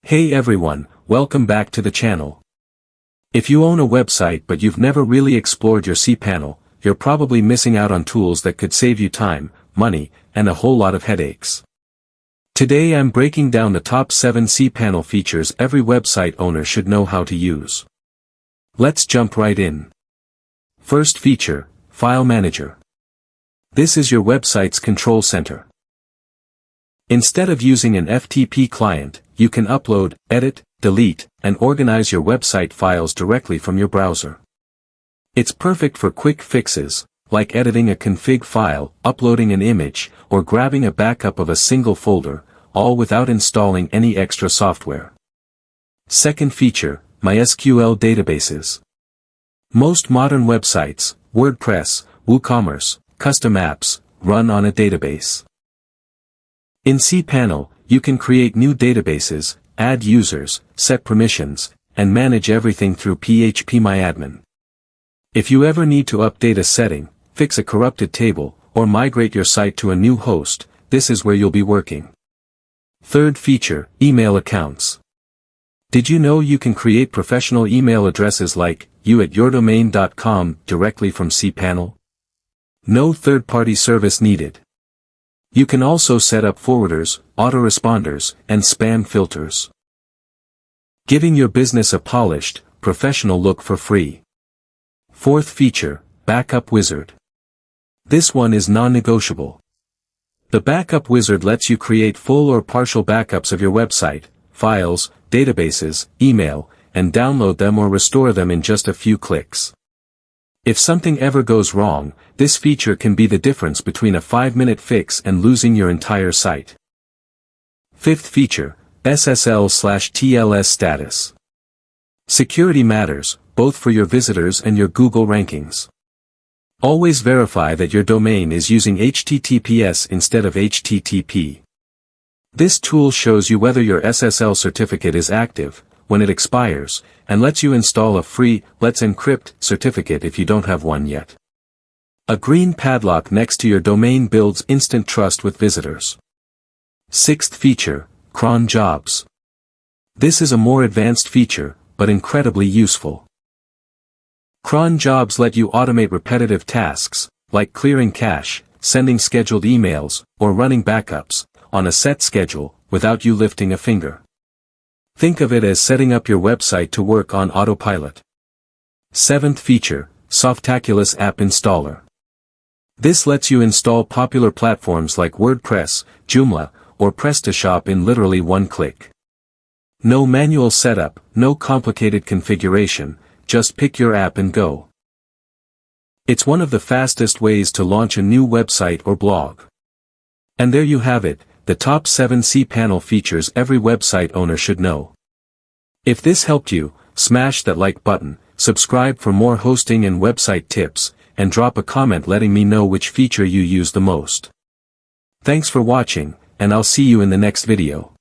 Hey everyone, welcome back to the channel. If you own a website but you've never really explored your cPanel, you're probably missing out on tools that could save you time, money, and a whole lot of headaches. Today I'm breaking down the top 7 cPanel features every website owner should know how to use. Let's jump right in. First feature, File Manager. This is your website's control center. Instead of using an FTP client, you can upload, edit, delete, and organize your website files directly from your browser. It's perfect for quick fixes, like editing a config file, uploading an image, or grabbing a backup of a single folder, all without installing any extra software. Second feature, MySQL Databases. Most modern websites, WordPress, WooCommerce, custom apps, run on a database. In cPanel, you can create new databases, add users, set permissions, and manage everything through phpMyAdmin. If you ever need to update a setting, fix a corrupted table, or migrate your site to a new host, this is where you'll be working. Third feature, Email Accounts. Did you know you can create professional email addresses like you@yourdomain.com directly from cPanel? No third-party service needed. You can also set up forwarders, autoresponders, and spam filters, giving your business a polished, professional look for free. Fourth feature, Backup Wizard. This one is non-negotiable. The Backup Wizard lets you create full or partial backups of your website, files, databases, email, and download them or restore them in just a few clicks. If something ever goes wrong, this feature can be the difference between a 5-minute fix and losing your entire site. Fifth feature, SSL/TLS Status. Security matters, both for your visitors and your Google rankings. Always verify that your domain is using HTTPS instead of HTTP. This tool shows you whether your SSL certificate is active, when it expires, and lets you install a free Let's Encrypt certificate if you don't have one yet. A green padlock next to your domain builds instant trust with visitors. Sixth feature, Cron Jobs. This is a more advanced feature, but incredibly useful. Cron Jobs let you automate repetitive tasks, like clearing cache, sending scheduled emails, or running backups, on a set schedule, without you lifting a finger. Think of it as setting up your website to work on autopilot. Seventh feature, Softaculous App Installer. This lets you install popular platforms like WordPress, Joomla, or PrestaShop in literally one click. No manual setup, no complicated configuration, just pick your app and go. It's one of the fastest ways to launch a new website or blog. And there you have it, the top 7 cPanel features every website owner should know. If this helped you, smash that like button, subscribe for more hosting and website tips, and drop a comment letting me know which feature you use the most. Thanks for watching, and I'll see you in the next video.